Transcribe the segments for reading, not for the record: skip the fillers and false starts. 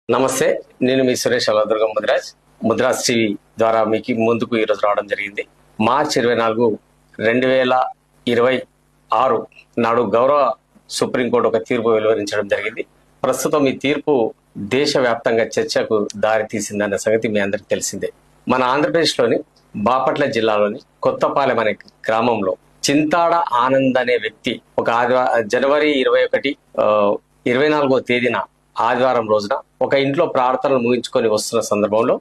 నమస్తే, నేను మీ సురేష్ అలదుర్గం ముద్రాజ్ టీవీ ద్వారా మీకు ముందుకు ఈరోజు రావడం జరిగింది. మార్చి 24, 2026 నాడు గౌరవ సుప్రీంకోర్టు ఒక తీర్పు వెలువరించడం జరిగింది. ప్రస్తుతం ఈ తీర్పు దేశవ్యాప్తంగా చర్చకు దారి తీసిందన్న సంగతి మీ అందరికి తెలిసిందే. మన ఆంధ్రప్రదేశ్లోని బాపట్ల జిల్లాలోని కొత్తపాలెం అనే గ్రామంలో చింతాడ ఆనంద్ అనే వ్యక్తి ఒక జనవరి 24వ తేదీన ఆదివారం రోజున ఒక ఇంట్లో ప్రార్థనలు ముగించుకొని వస్తున్న సందర్భంలో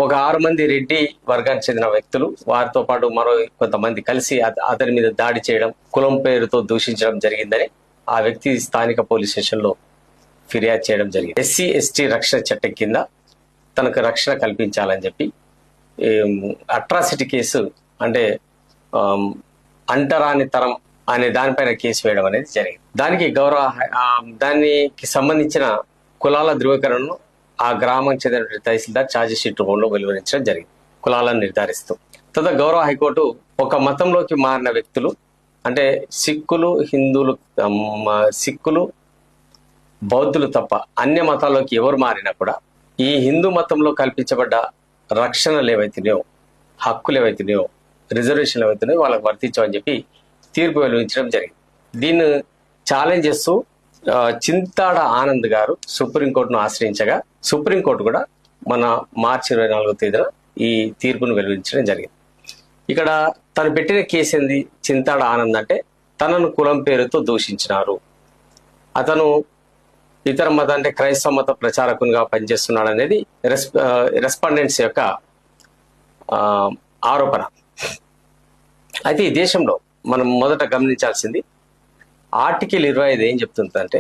ఒక 6 మంది రెడ్డి వర్గానికి చెందిన వ్యక్తులు వారితో పాటు మరో కొంతమంది కలిసి అతని మీద దాడి చేయడం, కులం పేరుతో దూషించడం జరిగిందని ఆ వ్యక్తి స్థానిక పోలీస్ స్టేషన్ లో ఫిర్యాదు చేయడం జరిగింది. ఎస్సీ ఎస్టీ రక్షణ చట్టం కింద తనకు రక్షణ కల్పించాలని చెప్పి అట్రాసిటీ కేసు అంటే అంటరాని తరం అనే దానిపైన కేసు వేయడం అనేది జరిగింది. దానికి సంబంధించిన కులాల ధృవీకరణను ఆ గ్రామం చెందిన తహసీల్దార్ ఛార్జ్ షీట్ రూపంలో వెలువరించడం జరిగింది, కులాలను నిర్ధారిస్తూ. తద గౌరవ హైకోర్టు ఒక మతంలోకి మారిన వ్యక్తులు అంటే సిక్కులు బౌద్ధులు తప్ప అన్య మతాల్లోకి ఎవరు మారినా కూడా ఈ హిందూ మతంలో కల్పించబడ్డ రక్షణలు ఏవైతున్నాయో, హక్కులు ఏవైతున్నాయో, రిజర్వేషన్లు ఏవైతున్నాయో వాళ్ళకు వర్తించమని చెప్పి తీర్పు వెలువరించడం జరిగింది. దీన్ని ఛాలెంజ్ చేస్తూ చింతాడ ఆనంద్ గారు సుప్రీంకోర్టును ఆశ్రయించగా సుప్రీంకోర్టు కూడా మన మార్చి 24వ తేదీన ఈ తీర్పును వెలువరించడం జరిగింది. ఇక్కడ తను పెట్టిన కేసు ఏంది? చింతాడ ఆనంద్ అంటే తనను కులం పేరుతో దూషించినారు, అతను ఇతర మత అంటే క్రైస్తవ మత ప్రచారకునిగా పనిచేస్తున్నాడు అనేది రెస్పాండెంట్స్ యొక్క ఆరోపణ. అయితే ఈ దేశంలో మనం మొదట గమనించాల్సింది ఆర్టికల్ 25 ఏం చెప్తుందంటే